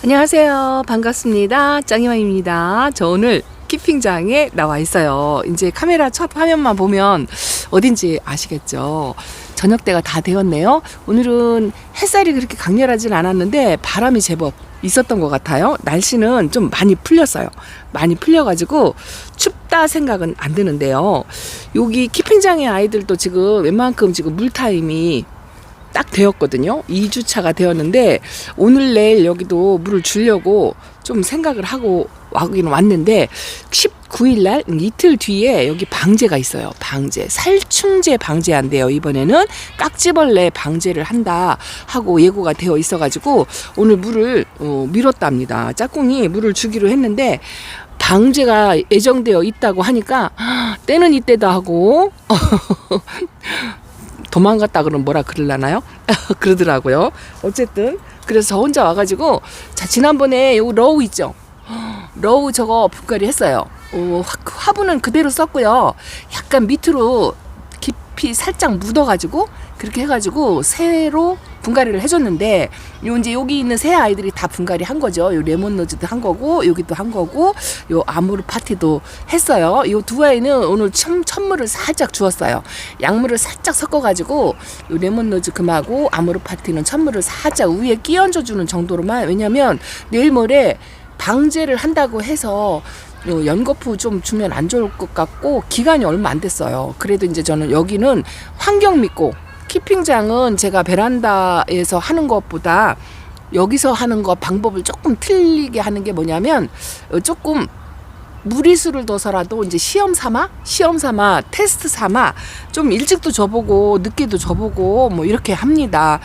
안녕하세요. 반갑습니다. 짱이맘입니다. 저 오늘 키핑장에 나와 있어요. 이제 카메라 첫 화면만 보면 어딘지 아시겠죠? 저녁 때가 다 되었네요. 오늘은 햇살이 그렇게 강렬하진 않았는데 바람이 제법 있었던 것 같아요. 날씨는 좀 많이 풀렸어요. 많이 풀려가지고 춥다 생각은 안 드는데요. 여기 키핑장의 아이들도 지금 웬만큼 지금 물타임이 딱 되었거든요. 2주차가 되었는데 오늘 내일 여기도 물을 주려고 좀 생각을 하고 왔는데 19일 날 이틀 뒤에 여기 방제가 있어요. 방제, 살충제 방제한대요. 이번에는 깍지벌레 방제를 한다 하고 예고가 되어 있어가지고 오늘 물을 밀었답니다. 짝꿍이 물을 주기로 했는데 방제가 예정되어 있다고 하니까 때는 이때다 하고 도망갔다 그러면 뭐라 그러려나요? 그러더라고요. 어쨌든 그래서 저 혼자 와가지고 자 지난번에 요 러우 있죠? 러우 저거 분갈이 했어요. 화분은 그대로 썼고요. 약간 밑으로 깊이 살짝 묻어가지고 그렇게 해가지고 새로 분갈이를 해줬는데 요 이제 여기 있는 새 아이들이 다 분갈이 한 거죠. 요 레몬로즈도 한 거고 여기도 한 거고 요 아모르 파티도 했어요. 요 두 아이는 오늘 천물을 살짝 주었어요. 약물을 살짝 섞어가지고 요 레몬로즈 금하고 아모르 파티는 천물을 살짝 위에 끼얹어 주는 정도로만. 왜냐면 내일 모레 방제를 한다고 해서 연거푸 좀 주면 안 좋을 것 같고 기간이 얼마 안 됐어요. 그래도 이제 저는 여기는 환경 믿고 키핑장은 제가 베란다에서 하는 것보다 여기서 하는 거 방법을 조금 틀리게 하는 게 뭐냐면 조금 무리수를 둬서라도 이제 시험 삼아 테스트 삼아 좀 일찍도 줘보고 늦게도 줘보고 뭐 이렇게 합니다.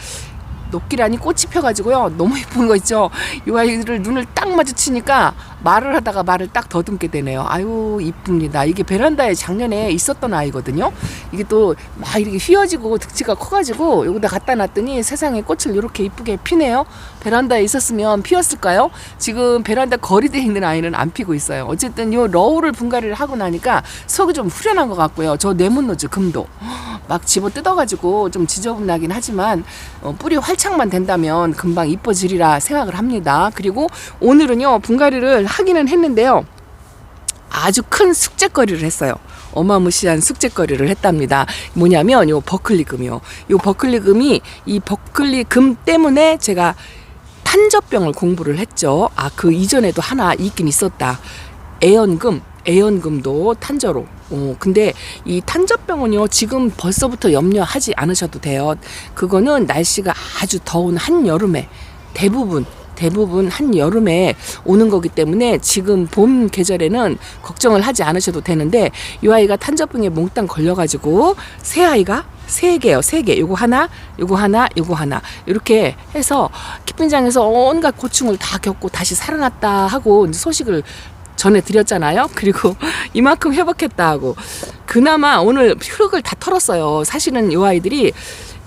녹기란이 꽃이 펴가지고요. 너무 예쁜 거 있죠. 이 아이를 눈을 딱 마주치니까 말을 하다가 말을 딱 더듬게 되네요. 아유 이쁩니다. 이게 베란다에 작년에 있었던 아이거든요. 이게 또 막 이렇게 휘어지고 득치가 커가지고 여기다 갖다 놨더니 세상에 꽃을 이렇게 이쁘게 피네요. 베란다에 있었으면 피었을까요? 지금 베란다 거리대에 있는 아이는 안 피고 있어요. 어쨌든 요 러우를 분갈이를 하고 나니까 속이 좀 후련한 것 같고요. 저 레몬로즈 금도 막 집어 뜯어가지고 좀 지저분하긴 하지만 뿌리 활착만 된다면 금방 이뻐지리라 생각을 합니다. 그리고 오늘은요 분갈이를 하기는 했는데요. 아주 큰 숙제거리를 했어요. 어마무시한 숙제거리를 했답니다. 뭐냐면 요 버클리금이요. 요 버클리금이 이 버클리금 때문에 제가 탄저병을 공부를 했죠. 그 이전에도 하나 있긴 있었다. 애연금도 탄저로. 근데 이 탄저병은요 지금 벌써부터 염려하지 않으셔도 돼요. 그거는 날씨가 아주 더운 한여름에 대부분 한여름에 오는 거기 때문에 지금 봄 계절에는 걱정을 하지 않으셔도 되는데 이 아이가 탄저병에 몽땅 걸려가지고 새 아이가 3개요. 3개. 요거 하나 이렇게 해서 키핑장에서 온갖 고충을 다 겪고 다시 살아났다 하고 소식을 전해드렸잖아요. 그리고 이만큼 회복했다 하고 그나마 오늘 흙을 다 털었어요. 사실은 이 아이들이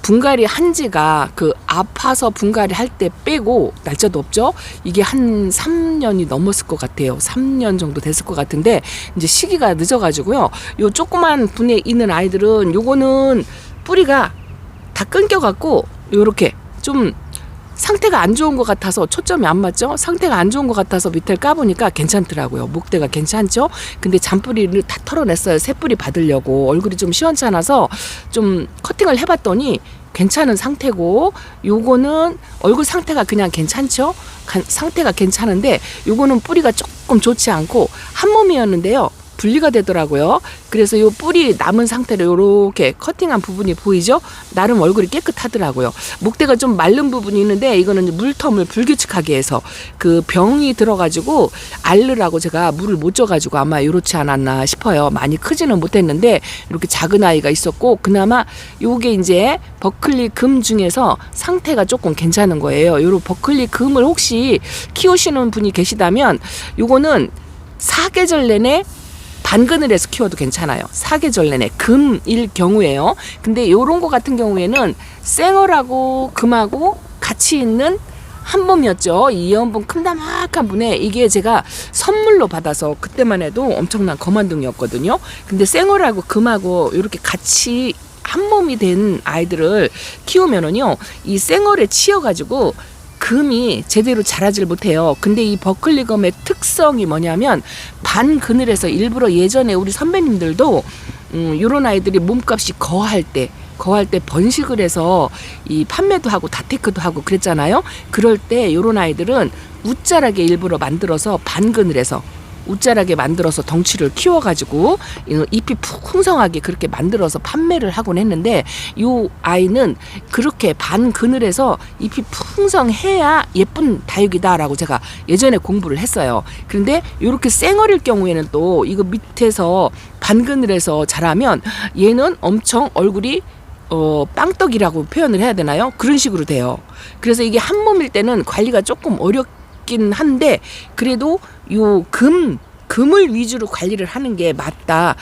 분갈이 한 지가 아파서 분갈이 할 때 빼고 날짜도 없죠. 이게 한 3년이 넘었을 것 같아요. 3년 정도 됐을 것 같은데 이제 시기가 늦어가지고요. 요 조그만 분에 있는 아이들은 요거는 뿌리가 다 끊겨갖고 요렇게 좀 상태가 안 좋은 것 같아서 초점이 안 맞죠? 상태가 안 좋은 것 같아서 밑을 까보니까 괜찮더라고요. 목대가 괜찮죠? 근데 잔뿌리를 다 털어냈어요. 새 뿌리 받으려고. 얼굴이 좀 시원찮아서 좀 커팅을 해봤더니 괜찮은 상태고 요거는 얼굴 상태가 그냥 괜찮죠? 상태가 괜찮은데 요거는 뿌리가 조금 좋지 않고 한 몸이었는데요. 분리가 되더라고요. 그래서 요 뿌리 남은 상태로 요렇게 커팅한 부분이 보이죠? 나름 얼굴이 깨끗하더라고요. 목대가 좀 마른 부분이 있는데 이거는 물텀을 불규칙하게 해서 그 병이 들어가지고 앓으라고 제가 물을 못 줘가지고 아마 요렇지 않았나 싶어요. 많이 크지는 못했는데 이렇게 작은 아이가 있었고 그나마 요게 이제 버클리 금 중에서 상태가 조금 괜찮은 거예요. 요런 버클리 금을 혹시 키우시는 분이 계시다면 요거는 사계절 내내 반그늘에서 키워도 괜찮아요. 사계절 내내 금일 경우에요. 근데 요런 거 같은 경우에는 생얼하고 금하고 같이 있는 한 봄이었죠. 이연분 큼다막한 분에 이게 제가 선물로 받아서 그때만 해도 엄청난 거만둥이였거든요. 근데 생얼하고 금하고 이렇게 같이 한 몸이 된 아이들을 키우면은요 이 생얼에 치여가지고 금이 제대로 자라질 못해요. 근데 이 버클리금의 특성이 뭐냐면 반그늘에서 일부러 예전에 우리 선배님들도 요런 아이들이 몸값이 거할 때 번식을 해서 이 판매도 하고 다테크도 하고 그랬잖아요. 그럴 때 요런 아이들은 웃자라게 일부러 만들어서 반그늘에서 웃자라게 만들어서 덩치를 키워가지고 잎이 푹 풍성하게 그렇게 만들어서 판매를 하곤 했는데, 요 아이는 그렇게 반그늘에서 잎이 풍성해야 예쁜 다육이다라고 제가 예전에 공부를 했어요. 그런데 이렇게 쌩얼일 경우에는 또 이거 밑에서 반그늘에서 자라면 얘는 엄청 얼굴이 빵떡이라고 표현을 해야 되나요? 그런 식으로 돼요. 그래서 이게 한 몸일 때는 관리가 조금 어렵긴 한데, 그래도 요 금을 위주로 관리를 하는 게 맞다.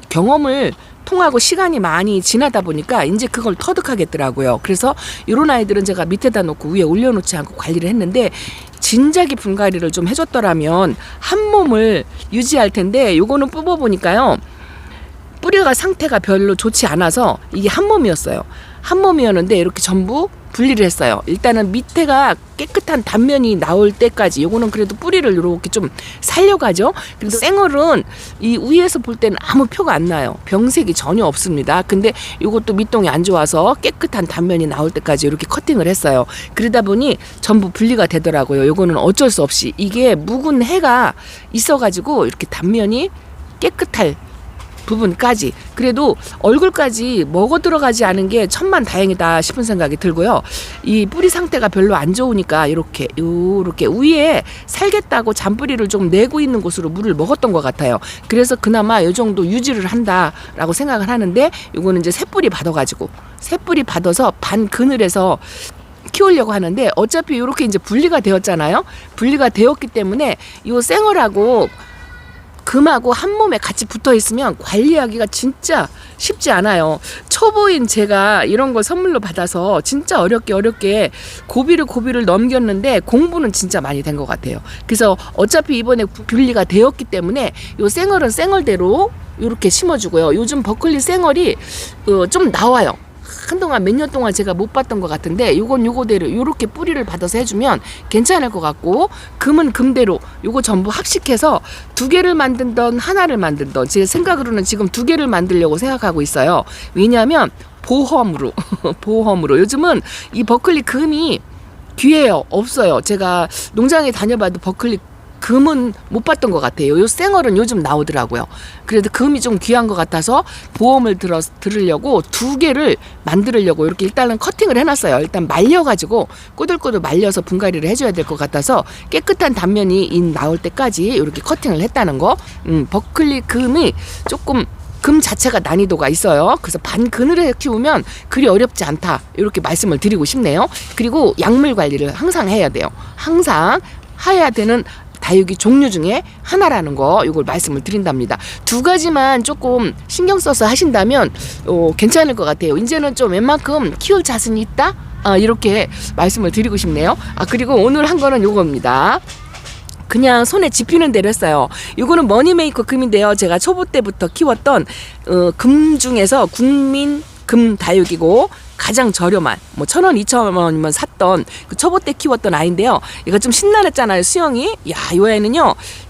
경험을 통하고 시간이 많이 지나다 보니까 이제 그걸 터득하겠더라고요. 그래서 이런 아이들은 제가 밑에다 놓고 위에 올려놓지 않고 관리를 했는데, 진작에 분갈이를 좀 해줬더라면 한 몸을 유지할 텐데, 요거는 뽑아보니까요, 뿌리가 상태가 별로 좋지 않아서 이게 한 몸이었어요. 한 몸이었는데 이렇게 전부 분리를 했어요. 일단은 밑에가 깨끗한 단면이 나올 때까지, 요거는 그래도 뿌리를 이렇게 좀 살려가죠. 그래도 쌩얼은 이 위에서 볼 때는 아무 표가 안 나요. 병색이 전혀 없습니다. 근데 요것도 밑동이 안 좋아서 깨끗한 단면이 나올 때까지 이렇게 커팅을 했어요. 그러다 보니 전부 분리가 되더라고요. 요거는 어쩔 수 없이 이게 묵은 해가 있어가지고 이렇게 단면이 깨끗할 부분까지, 그래도 얼굴까지 먹어 들어가지 않은 게 천만 다행이다 싶은 생각이 들고요. 이 뿌리 상태가 별로 안 좋으니까 이렇게 위에 살겠다고 잔뿌리를 좀 내고 있는 곳으로 물을 먹었던 것 같아요. 그래서 그나마 이 정도 유지를 한다라고 생각을 하는데, 이거는 이제 새뿌리 받아서 반 그늘에서 키우려고 하는데, 어차피 이렇게 이제 분리가 되었잖아요. 분리가 되었기 때문에 이 쌩얼하고 금하고 한 몸에 같이 붙어 있으면 관리하기가 진짜 쉽지 않아요. 초보인 제가 이런 걸 선물로 받아서 진짜 어렵게 고비를 넘겼는데 공부는 진짜 많이 된 것 같아요. 그래서 어차피 이번에 분리가 되었기 때문에 요 쌩얼은 쌩얼대로 이렇게 심어주고요. 요즘 버클리 쌩얼이 좀 나와요. 한동안 몇 년 동안 제가 못 봤던 것 같은데, 요거대로 이렇게 뿌리를 받아서 해주면 괜찮을 것 같고, 금은 금대로 요거 전부 합식해서 2개를 만든던 하나를 만든던, 제 생각으로는 지금 2개를 만들려고 생각하고 있어요. 왜냐하면 보험으로 요즘은 이 버클리 금이 귀해요. 없어요. 제가 농장에 다녀봐도 버클리 금은 못 봤던 것 같아요. 요 쌩얼은 요즘 나오더라고요. 그래도 금이 좀 귀한 것 같아서 보험을 들으려고 2개를 만들려고 이렇게 일단은 커팅을 해놨어요. 일단 말려가지고 꼬들꼬들 말려서 분갈이를 해줘야 될 것 같아서 깨끗한 단면이 나올 때까지 이렇게 커팅을 했다는 거. 버클리 금이 조금 금 자체가 난이도가 있어요. 그래서 반그늘에 키우면 그리 어렵지 않다, 이렇게 말씀을 드리고 싶네요. 그리고 약물 관리를 항상 해야 돼요. 항상 해야 되는 다육이 종류 중에 하나라는 거, 이걸 말씀을 드린답니다. 2가지만 조금 신경 써서 하신다면 괜찮을 것 같아요. 이제는 좀 웬만큼 키울 자신이 있다? 이렇게 말씀을 드리고 싶네요. 그리고 오늘 한 거는 요겁니다. 그냥 손에 집히는 대로 했어요. 이거는 머니메이커 금인데요. 제가 초보 때부터 키웠던 금 중에서 국민 금 다육이고, 가장 저렴한 1,000원, 2,000원이면 샀던 그 초보 때 키웠던 아이인데요. 얘가 좀 신나랬잖아요, 수영이. 이 아이는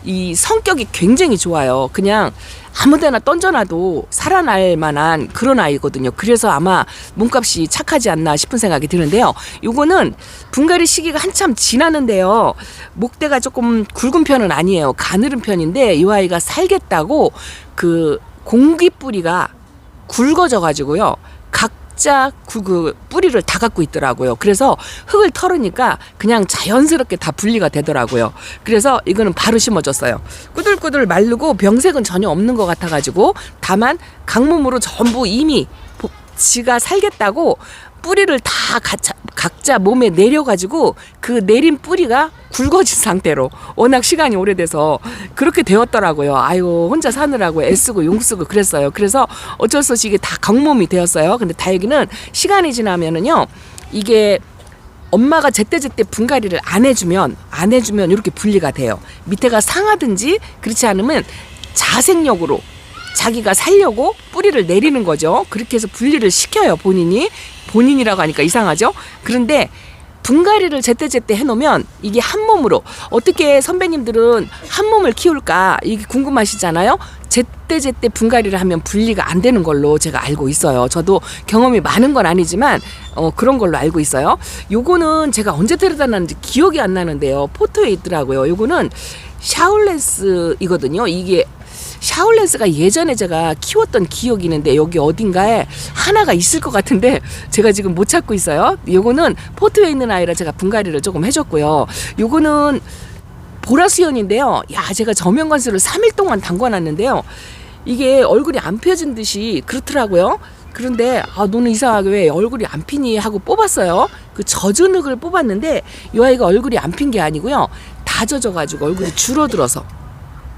이 성격이 굉장히 좋아요. 그냥 아무데나 던져놔도 살아날 만한 그런 아이거든요. 그래서 아마 몸값이 착하지 않나 싶은 생각이 드는데요. 요거는 분갈이 시기가 한참 지나는데요. 목대가 조금 굵은 편은 아니에요. 가늘은 편인데, 이 아이가 살겠다고 그 공기뿌리가 굵어져 가지고요, 각자 그 뿌리를 다 갖고 있더라고요. 그래서 흙을 털으니까 그냥 자연스럽게 다 분리가 되더라고요. 그래서 이거는 바로 심어줬어요. 꾸들꾸들 마르고 병색은 전혀 없는 것 같아가지고, 다만 강몸으로 전부 이미 지가 살겠다고 뿌리를 다 각자 몸에 내려가지고, 그 내린 뿌리가 굵어진 상태로, 워낙 시간이 오래돼서 그렇게 되었더라고요. 아이고, 혼자 사느라고 애쓰고 용쓰고 그랬어요. 그래서 어쩔 수 없이 이게 다 강몸이 되었어요. 근데 다육이는 시간이 지나면은요, 이게 엄마가 제때제때 분갈이를 안 해주면 이렇게 분리가 돼요. 밑에가 상하든지 그렇지 않으면 자생력으로 자기가 살려고 뿌리를 내리는 거죠. 그렇게 해서 분리를 시켜요. 본인이라고 하니까 이상하죠. 그런데 분갈이를 제때제때 해놓으면 이게 한 몸으로, 어떻게 선배님들은 한 몸을 키울까 이게 궁금하시잖아요. 제때제때 분갈이를 하면 분리가 안 되는 걸로 제가 알고 있어요. 저도 경험이 많은 건 아니지만 그런 걸로 알고 있어요. 요거는 제가 언제 데려다 놨는지 기억이 안 나는데요. 포토에 있더라고요. 요거는 샤울렌스이거든요. 이게 샤울렌스가 예전에 제가 키웠던 기억이 있는데 여기 어딘가에 하나가 있을 것 같은데 제가 지금 못 찾고 있어요. 요거는 포트에 있는 아이라 제가 분갈이를 조금 해줬고요. 요거는 보라수연인데요. 야, 제가 저면관수를 3일 동안 담궈놨는데요. 이게 얼굴이 안 펴진 듯이 그렇더라고요. 그런데 너는 이상하게 왜 얼굴이 안 피니 하고 뽑았어요. 그 젖은 흙을 뽑았는데 이 아이가 얼굴이 안 핀 게 아니고요. 다 젖어가지고 얼굴이 줄어들어서,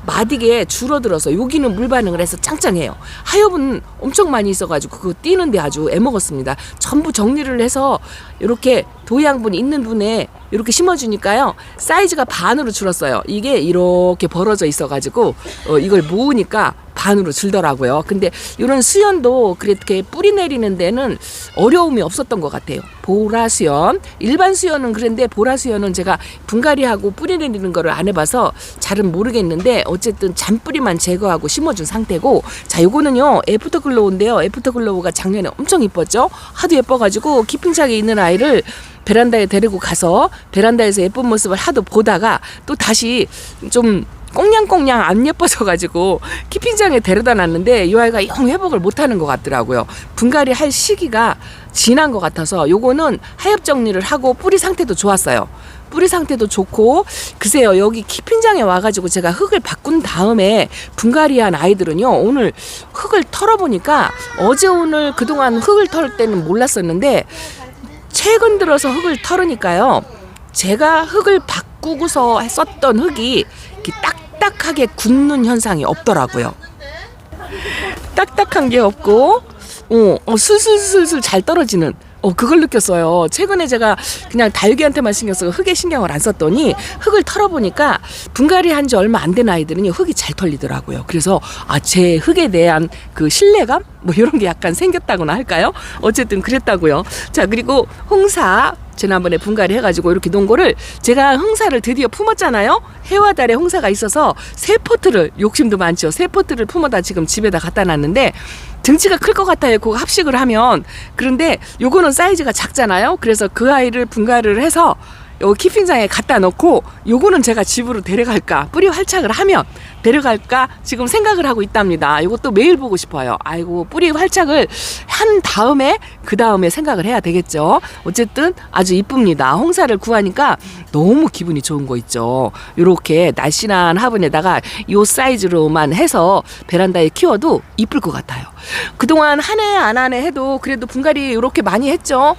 마디게 줄어들어서 여기는 물 반응을 해서 짱짱해요. 하엽은 엄청 많이 있어가지고 그거 띄는데 아주 애먹었습니다. 전부 정리를 해서 이렇게 도양분 있는 분에 이렇게 심어주니까요, 사이즈가 반으로 줄었어요. 이게 이렇게 벌어져 있어가지고 이걸 모으니까 반으로 줄더라고요. 근데 이런 수연도 그렇게 뿌리 내리는 데는 어려움이 없었던 것 같아요. 보라수연, 일반 수연은 그런데 보라수연은 제가 분갈이하고 뿌리 내리는 거를 안 해봐서 잘은 모르겠는데 어쨌든 잔뿌리만 제거하고 심어준 상태고, 자, 요거는요 애프터글로우인데요. 애프터글로우가 작년에 엄청 이뻤죠. 하도 예뻐가지고 키핑장에 있는 아이를 베란다에 데리고 가서 베란다에서 예쁜 모습을 하도 보다가 또 다시 좀 꽁냥꽁냥 안 예뻐져가지고 키핑장에 데려다 놨는데 이 아이가 영 회복을 못하는 것 같더라고요. 분갈이 할 시기가 지난 것 같아서 요거는 하엽 정리를 하고 뿌리 상태도 좋았어요. 뿌리 상태도 좋고, 글쎄요, 여기 키핑장에 와가지고 제가 흙을 바꾼 다음에 분갈이한 아이들은요, 오늘 흙을 털어보니까 어제 오늘 그동안 흙을 털 때는 몰랐었는데 최근 들어서 흙을 털으니까요, 제가 흙을 바꾸고서 썼던 흙이 이렇게 딱딱하게 굳는 현상이 없더라고요. 딱딱한 게 없고 슬슬슬슬 잘 떨어지는, 그걸 느꼈어요. 최근에 제가 그냥 다육이한테만 신경 쓰고 흙에 신경을 안 썼더니 흙을 털어보니까 분갈이 한 지 얼마 안 된 아이들은 흙이 잘 털리더라고요. 그래서 제 흙에 대한 그 신뢰감? 뭐 이런 게 약간 생겼다고나 할까요? 어쨌든 그랬다고요. 자, 그리고 홍사. 지난번에 분갈이 해가지고 이렇게 놓은 거를 제가 홍사를 드디어 품었잖아요. 해와 달에 홍사가 있어서 새 포트를, 욕심도 많죠. 새 포트를 품어다 지금 집에다 갖다 놨는데 등치가 클 것 같아요. 그거 합식을 하면. 그런데 요거는 사이즈가 작잖아요. 그래서 그 아이를 분갈이를 해서 요 키핑장에 갖다 놓고 요거는 제가 집으로 데려갈까, 뿌리 활착을 하면 데려갈까 지금 생각을 하고 있답니다. 이것도 매일 보고 싶어요. 아이고, 뿌리 활착을 한 다음에 그 다음에 생각을 해야 되겠죠. 어쨌든 아주 이쁩니다. 홍사를 구하니까 너무 기분이 좋은 거 있죠. 요렇게 날씬한 화분에다가 요 사이즈로만 해서 베란다에 키워도 이쁠 것 같아요. 그동안 한 해 안 한 해 해도 그래도 분갈이 이렇게 많이 했죠.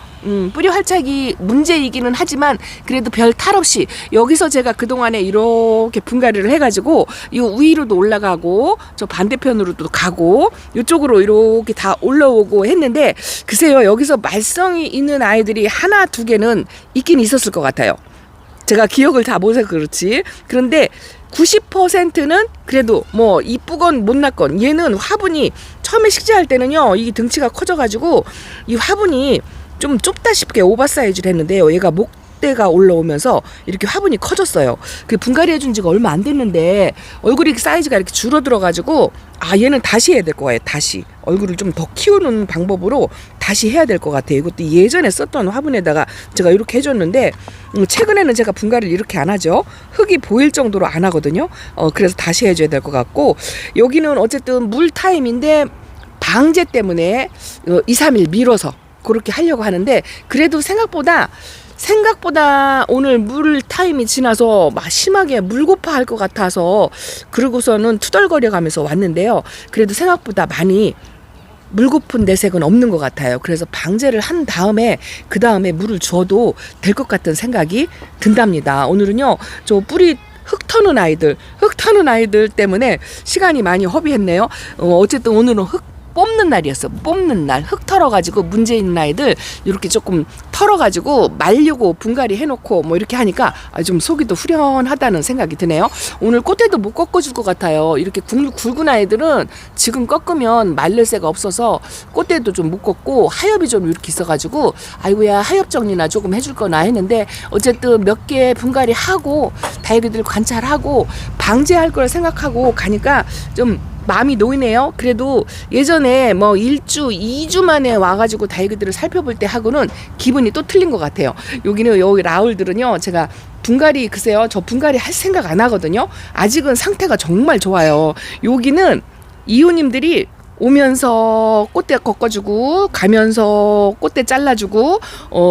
뿌리 활착이 문제이기는 하지만 그래도 별 탈 없이 여기서 제가 그동안에 이렇게 분갈이를 해가지고 이 위로도 올라가고 저 반대편으로도 가고 이쪽으로 이렇게 다 올라오고 했는데, 글쎄요, 여기서 말썽이 있는 아이들이 하나 두 개는 있긴 있었을 것 같아요. 제가 기억을 다 못해서 그렇지. 그런데 90%는 그래도 뭐 이쁘건 못났건, 얘는 화분이 처음에 식재할 때는요, 이 등치가 커져가지고 이 화분이 좀 좁다 싶게 오버사이즈를 했는데요, 얘가 목대가 올라오면서 이렇게 화분이 커졌어요. 그 분갈이 해준 지가 얼마 안 됐는데 얼굴이 사이즈가 이렇게 줄어들어가지고 얘는 다시 해야 될 것 같아요. 다시 얼굴을 좀 더 키우는 방법으로 다시 해야 될 것 같아요. 이것도 예전에 썼던 화분에다가 제가 이렇게 해줬는데 최근에는 제가 분갈이를 이렇게 안 하죠. 흙이 보일 정도로 안 하거든요. 그래서 다시 해줘야 될 것 같고, 여기는 어쨌든 물 타임인데 방제 때문에 2, 3일 미뤄서 그렇게 하려고 하는데, 그래도 생각보다 오늘 물 타임이 지나서 막 심하게 물고파 할 것 같아서 그러고서는 투덜거려 가면서 왔는데요. 그래도 생각보다 많이 물고픈 내색은 없는 것 같아요. 그래서 방제를 한 다음에 그 다음에 물을 줘도 될 것 같은 생각이 든답니다. 오늘은요, 저 뿌리 흙 터는 아이들 때문에 시간이 많이 허비했네요. 어쨌든 오늘은 흙 뽑는 날이었어. 뽑는 날. 흙 털어가지고 문제 있는 아이들 이렇게 조금 털어가지고 말리고 분갈이 해놓고 뭐 이렇게 하니까 좀 속이 또 후련하다는 생각이 드네요. 오늘 꽃대도 못 꺾어줄 것 같아요. 이렇게 굵은 아이들은 지금 꺾으면 말릴 새가 없어서 꽃대도 좀 못 꺾고 하엽이 좀 이렇게 있어가지고 아이고야 하엽 정리나 조금 해줄 거나 했는데 어쨌든 몇 개 분갈이 하고 다육이들 관찰하고 방제할 걸 생각하고 가니까 좀 마음이 놓이네요. 그래도 예전에 뭐 1주, 2주 만에 와가지고 다육이들을 살펴볼 때 하고는 기분이 또 틀린 것 같아요. 여기는 여기 라울들은요, 제가 분갈이 글쎄요, 저 분갈이 할 생각 안 하거든요. 아직은 상태가 정말 좋아요. 여기는 이웃님들이 오면서 꽃대 꺾어주고 가면서 꽃대 잘라주고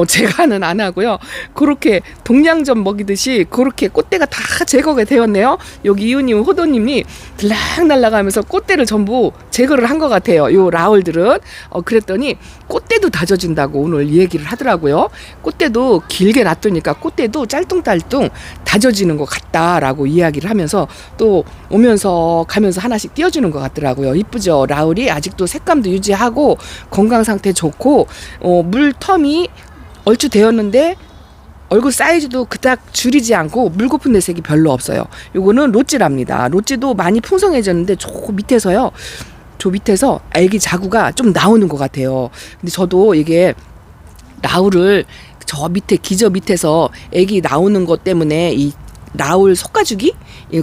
제가는 안 하고요. 그렇게 동양전 먹이듯이 그렇게 꽃대가 다 제거가 되었네요. 여기 이웃님 호도님이 들락날락하면서 꽃대를 전부 제거를 한 것 같아요. 요 라울들은 그랬더니 꽃대도 다져진다고 오늘 얘기를 하더라고요. 꽃대도 길게 놔두니까 꽃대도 짤뚱짤뚱 다져지는 것 같다라고 이야기를 하면서 또 오면서 가면서 하나씩 띄워주는 것 같더라고요. 이쁘죠? 라울이 아직도 색감도 유지하고 건강 상태 좋고 물텀이 얼추 되었는데 얼굴 사이즈도 그닥 줄이지 않고 물고픈 내색이 별로 없어요. 요거는 로찌랍니다. 로찌도 많이 풍성해졌는데 저 밑에서요. 저 밑에서 애기 자구가 좀 나오는 것 같아요. 근데 저도 이게 라울을 저 밑에 기저 밑에서 애기 나오는 것 때문에 이 라울 솎아주기?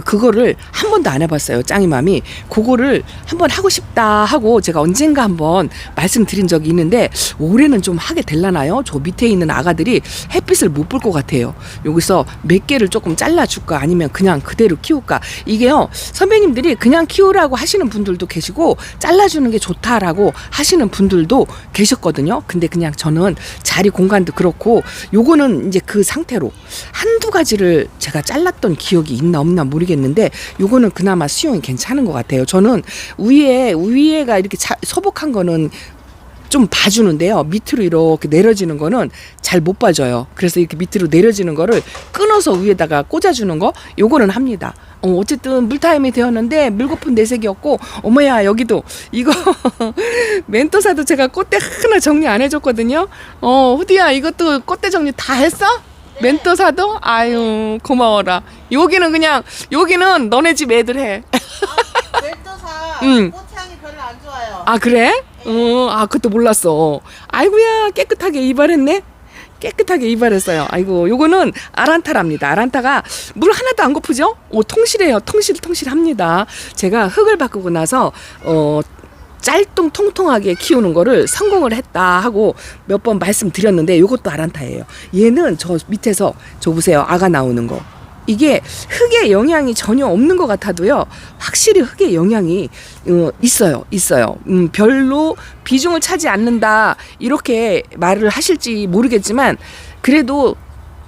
그거를 한 번도 안 해봤어요. 짱이맘이 그거를 한번 하고 싶다 하고 제가 언젠가 한번 말씀드린 적이 있는데 올해는 좀 하게 될라나요? 저 밑에 있는 아가들이 햇빛을 못 볼 것 같아요. 여기서 몇 개를 조금 잘라줄까 아니면 그냥 그대로 키울까. 이게요, 선배님들이 그냥 키우라고 하시는 분들도 계시고 잘라주는 게 좋다라고 하시는 분들도 계셨거든요. 근데 그냥 저는 자리 공간도 그렇고 요거는 이제 그 상태로 한두 가지를 제가 잘랐던 기억이 있나 없나 모르겠는데 요거는 그나마 수용이 괜찮은 것 같아요. 저는 위에가 이렇게 소복한 거는 좀 봐주는데요. 밑으로 이렇게 내려지는 거는 잘 못 봐줘요. 그래서 이렇게 밑으로 내려지는 거를 끊어서 위에다가 꽂아주는 거 요거는 합니다. 어쨌든 물타임이 되었는데 물고픈 내색이었고 어머야 여기도 이거 멘토사도 제가 꽃대 하나 정리 안 해줬거든요. 후디야 이것도 꽃대 정리 다 했어? 멘토사도? 아유 고마워라. 여기는 너네 집 애들 해. 멘토사 응. 꽃향이 별로 안 좋아요. 아 그래? 그것도 몰랐어. 아이고야 깨끗하게 이발했네. 깨끗하게 이발했어요. 아이고 요거는 아란타랍니다. 아란타가 물 하나도 안 고프죠? 통실해요. 통실합니다. 제가 흙을 바꾸고 나서 짤뚱 통통하게 키우는 거를 성공을 했다 하고 몇 번 말씀드렸는데 요것도 아란타예요. 얘는 저 밑에서 저 보세요. 아가 나오는 거. 이게 흙의 영향이 전혀 없는 것 같아도요. 확실히 흙의 영향이 있어요. 별로 비중을 차지 않는다 이렇게 말을 하실지 모르겠지만 그래도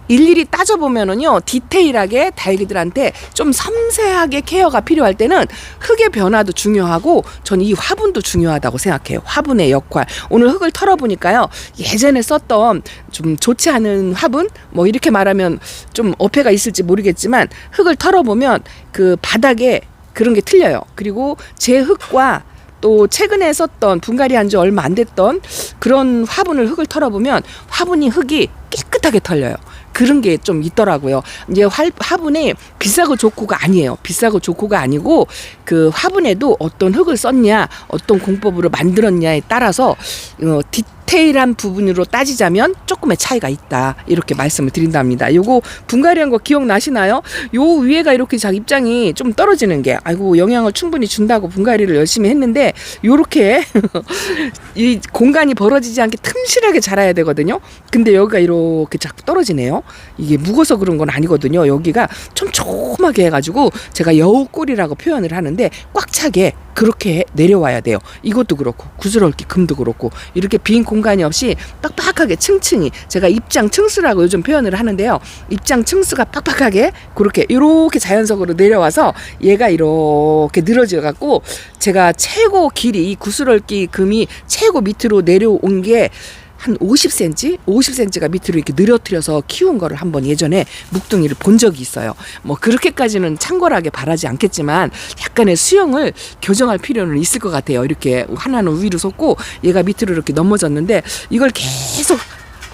일일이 따져보면은요 디테일하게 다육이들한테 좀 섬세하게 케어가 필요할 때는 흙의 변화도 중요하고 전 이 화분도 중요하다고 생각해요. 화분의 역할. 오늘 흙을 털어보니까요 예전에 썼던 좀 좋지 않은 화분 뭐 이렇게 말하면 좀 어폐가 있을지 모르겠지만 흙을 털어보면 그 바닥에 그런 게 틀려요. 그리고 제 흙과 또 최근에 썼던 분갈이 한 지 얼마 안 됐던 그런 화분을 흙을 털어보면 흙이 깨끗하게 털려요. 그런 게 좀 있더라고요. 이제 화분이 비싸고 좋고가 아니에요. 비싸고 좋고가 아니고 그 화분에도 어떤 흙을 썼냐, 어떤 공법으로 만들었냐에 따라서 디테일한 부분으로 따지자면 조금의 차이가 있다. 이렇게 말씀을 드린답니다. 요거 분갈이한 거 기억나시나요? 요 위에가 이렇게 자 입장이 좀 떨어지는 게 아이고 영양을 충분히 준다고 분갈이를 열심히 했는데 요렇게 이 공간이 벌어지지 않게 틈실하게 자라야 되거든요. 근데 여기가 이렇게 자꾸 떨어지네요. 이게 묵어서 그런 건 아니거든요. 여기가 촘촘하게 해가지고 제가 여우꼴이라고 표현을 하는데 꽉 차게 그렇게 내려와야 돼요. 이것도 그렇고 구슬얽기 금도 그렇고 이렇게 빈 공간이 없이 빡빡하게 층층이 제가 입장 층수라고 요즘 표현을 하는데요. 입장 층수가 빡빡하게 그렇게 이렇게 자연적으로 내려와서 얘가 이렇게 늘어져 갖고 제가 최고 길이 이 구슬얽기 금이 최고 밑으로 내려온 게 한 50cm가 밑으로 이렇게 늘어뜨려서 키운 거를 한번 예전에 묵둥이를 본 적이 있어요. 뭐 그렇게까지는 창궐하게 바라지 않겠지만 약간의 수영을 교정할 필요는 있을 것 같아요. 이렇게 하나는 위로 솟고 얘가 밑으로 이렇게 넘어졌는데 이걸 계속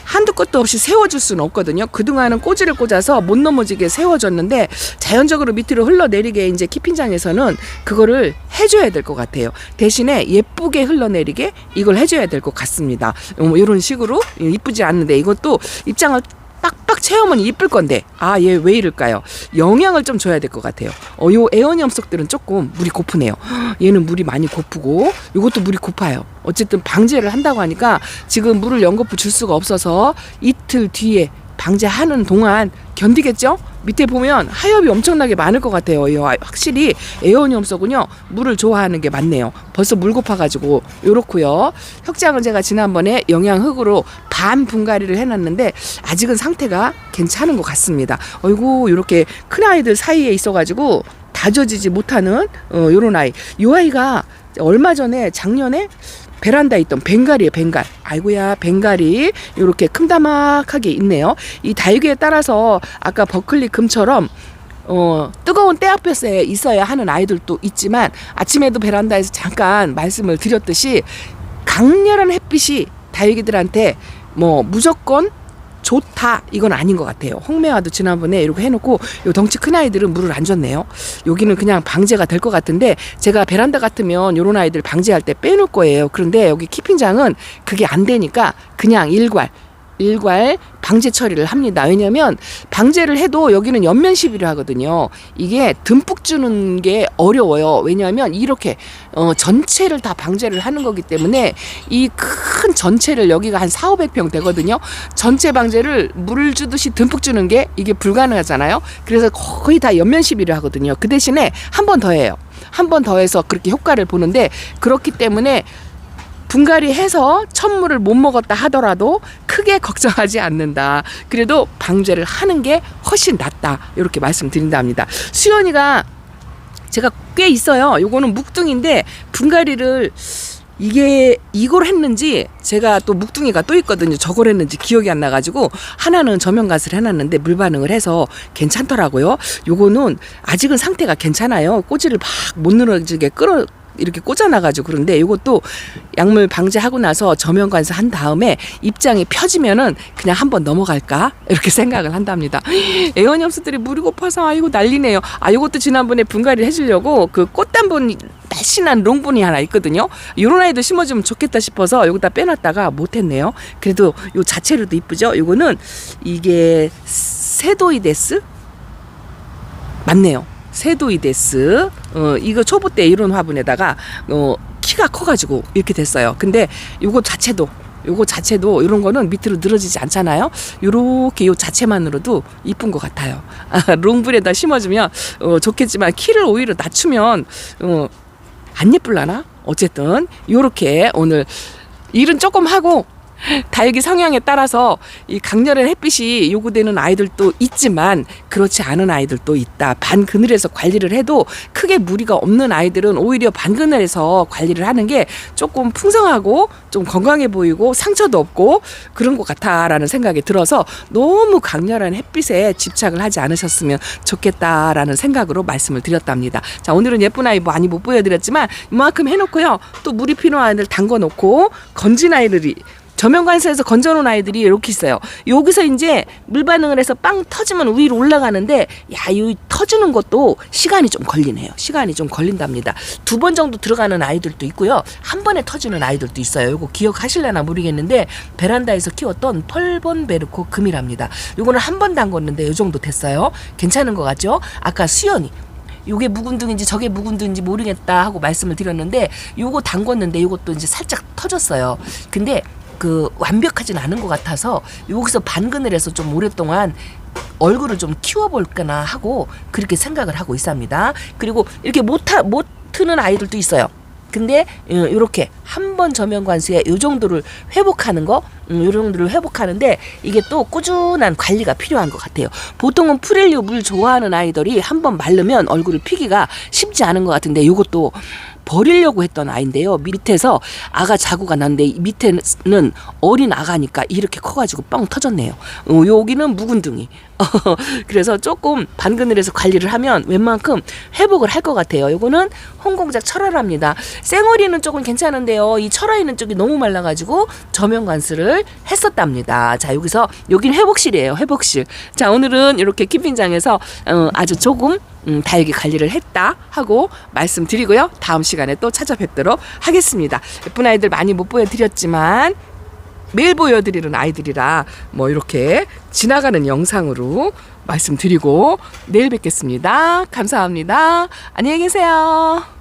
한두 끝도 없이 세워줄 수는 없거든요. 그동안은 꼬지를 꽂아서 못 넘어지게 세워줬는데 자연적으로 밑으로 흘러내리게 이제 키핀장에서는 그거를 해줘야 될 것 같아요. 대신에 예쁘게 흘러내리게 이걸 해줘야 될 것 같습니다. 이런 식으로 이쁘지 않는데 이것도 입장을 빡빡 채우면 이쁠 건데 얘 왜 이럴까요? 영양을 좀 줘야 될 것 같아요. 요 애완염석들은 조금 물이 고프네요. 얘는 물이 많이 고프고 이것도 물이 고파요. 어쨌든 방제를 한다고 하니까 지금 물을 연거푸 줄 수가 없어서 이틀 뒤에 방제하는 동안 견디겠죠? 밑에 보면 하엽이 엄청나게 많을 것 같아요. 확실히 애완염석은요 물을 좋아하는 게 많네요. 벌써 물 고파가지고 요렇고요. 혁장은 제가 지난번에 영양흙으로 반 분갈이를 해놨는데 아직은 상태가 괜찮은 것 같습니다. 어이구 이렇게 큰 아이들 사이에 있어가지고 다져지지 못하는 요런 아이. 요 아이가 얼마 전에 작년에 베란다에 있던 벵갈이에요. 벵갈. 아이고야 벵갈이 이렇게 큼다막하게 있네요. 이 다육이에 따라서 아까 버클리 금처럼 뜨거운 떼약볕에 있어야 하는 아이들도 있지만 아침에도 베란다에서 잠깐 말씀을 드렸듯이 강렬한 햇빛이 다육이들한테 뭐 무조건 좋다 이건 아닌 것 같아요. 홍매화도 지난번에 이렇게 해놓고 요 덩치 큰 아이들은 물을 안 줬네요. 여기는 그냥 방제가 될 것 같은데 제가 베란다 같으면 요런 아이들 방제할 때 빼놓을 거예요. 그런데 여기 키핀장은 그게 안 되니까 그냥 일괄 방제 처리를 합니다. 왜냐하면 방제를 해도 여기는 연면 시비를 하거든요. 이게 듬뿍 주는 게 어려워요. 왜냐하면 이렇게 전체를 다 방제를 하는 거기 때문에 이 큰 전체를 여기가 한 4,500평 되거든요. 전체 방제를 물 주듯이 듬뿍 주는 게 이게 불가능하잖아요. 그래서 거의 다 연면 시비를 하거든요. 그 대신에 한 번 더 해요. 한 번 더 해서 그렇게 효과를 보는데 그렇기 때문에 분갈이 해서 천물을 못 먹었다 하더라도 크게 걱정하지 않는다. 그래도 방제를 하는 게 훨씬 낫다. 이렇게 말씀드린답니다. 수연이가 제가 꽤 있어요. 요거는 묵둥인데 분갈이를 이걸 했는지 제가 또 묵둥이가 또 있거든요. 저걸 했는지 기억이 안 나가지고 하나는 저면갓을 해놨는데 물 반응을 해서 괜찮더라고요. 요거는 아직은 상태가 괜찮아요. 꼬지를 막 못 늘어지게 이렇게 꽂아놔가지고 그런데 이것도 약물 방제하고 나서 저면관사 한 다음에 입장이 펴지면은 그냥 한번 넘어갈까 이렇게 생각을 한답니다. 애완염소들이 물이 고파서 아이고 난리네요. 이것도 지난번에 분갈이를 해주려고 그 꽃단분 날씬한 롱분이 하나 있거든요. 요런 아이도 심어주면 좋겠다 싶어서 여기다 빼놨다가 못했네요. 그래도 요 자체로도 이쁘죠. 요거는 이게 세도이데스 맞네요. 세도이데스. 이거 초보 때 이런 화분에다가 키가 커가지고 이렇게 됐어요. 근데 요거 자체도 이런 거는 밑으로 늘어지지 않잖아요. 요렇게 요 자체만으로도 이쁜 것 같아요. 롱불에다 심어주면 좋겠지만 키를 오히려 낮추면 안 예쁠라나? 어쨌든 요렇게 오늘 일은 조금 하고 다육이 성향에 따라서 이 강렬한 햇빛이 요구되는 아이들도 있지만 그렇지 않은 아이들도 있다. 반그늘에서 관리를 해도 크게 무리가 없는 아이들은 오히려 반그늘에서 관리를 하는 게 조금 풍성하고 좀 건강해 보이고 상처도 없고 그런 것 같다라는 생각이 들어서 너무 강렬한 햇빛에 집착을 하지 않으셨으면 좋겠다라는 생각으로 말씀을 드렸답니다. 자, 오늘은 예쁜 아이 많이 못 보여드렸지만 이만큼 해놓고요. 또 물이 필요한 아이들 담궈놓고 건진 아이들이 저면관사에서 건져놓은 아이들이 이렇게 있어요. 여기서 이제 물 반응을 해서 빵 터지면 위로 올라가는데 이 터지는 것도 시간이 좀 걸리네요. 시간이 좀 걸린답니다. 2번 정도 들어가는 아이들도 있고요. 한 번에 터지는 아이들도 있어요. 이거 기억하실려나 모르겠는데 베란다에서 키웠던 펄본 베르코 금이랍니다. 이거는 한 번 담궜는데 이 정도 됐어요. 괜찮은 것 같죠? 아까 수연이 요게 묵은둥인지 저게 묵은둥인지 모르겠다 하고 말씀을 드렸는데 요거 담궜는데 요것도 이제 살짝 터졌어요. 근데 완벽하진 않은 것 같아서 여기서 반그늘에서 좀 오랫동안 얼굴을 좀 키워볼까나 하고 그렇게 생각을 하고 있습니다. 그리고 이렇게 못 트는 아이들도 있어요. 근데 이렇게 한 번 저면관수에 요 정도를 회복하는 거, 요 정도를 회복하는데 이게 또 꾸준한 관리가 필요한 것 같아요. 보통은 프렐리오 물 좋아하는 아이들이 한 번 마르면 얼굴을 피기가 쉽지 않은 것 같은데 요것도 버리려고 했던 아이인데요. 밑에서 아가 자구가 났는데 이 밑에는 어린 아가니까 이렇게 커가지고 뻥 터졌네요. 여기는 묵은둥이. 그래서 조금 반그늘에서 관리를 하면 웬만큼 회복을 할 것 같아요. 요거는 홍공작 철화랍니다. 생어리는 조금 괜찮은데요. 이 철화있는 쪽이 너무 말라가지고 저면 관수를 했었답니다. 자, 여긴 회복실이에요. 회복실. 자, 오늘은 이렇게 캠핑장에서 아주 조금 다육이 관리를 했다 하고 말씀드리고요. 다음 시간에 또 찾아뵙도록 하겠습니다. 예쁜 아이들 많이 못 보여드렸지만 매일 보여드리는 아이들이라 뭐 이렇게 지나가는 영상으로 말씀드리고 내일 뵙겠습니다. 감사합니다. 안녕히 계세요.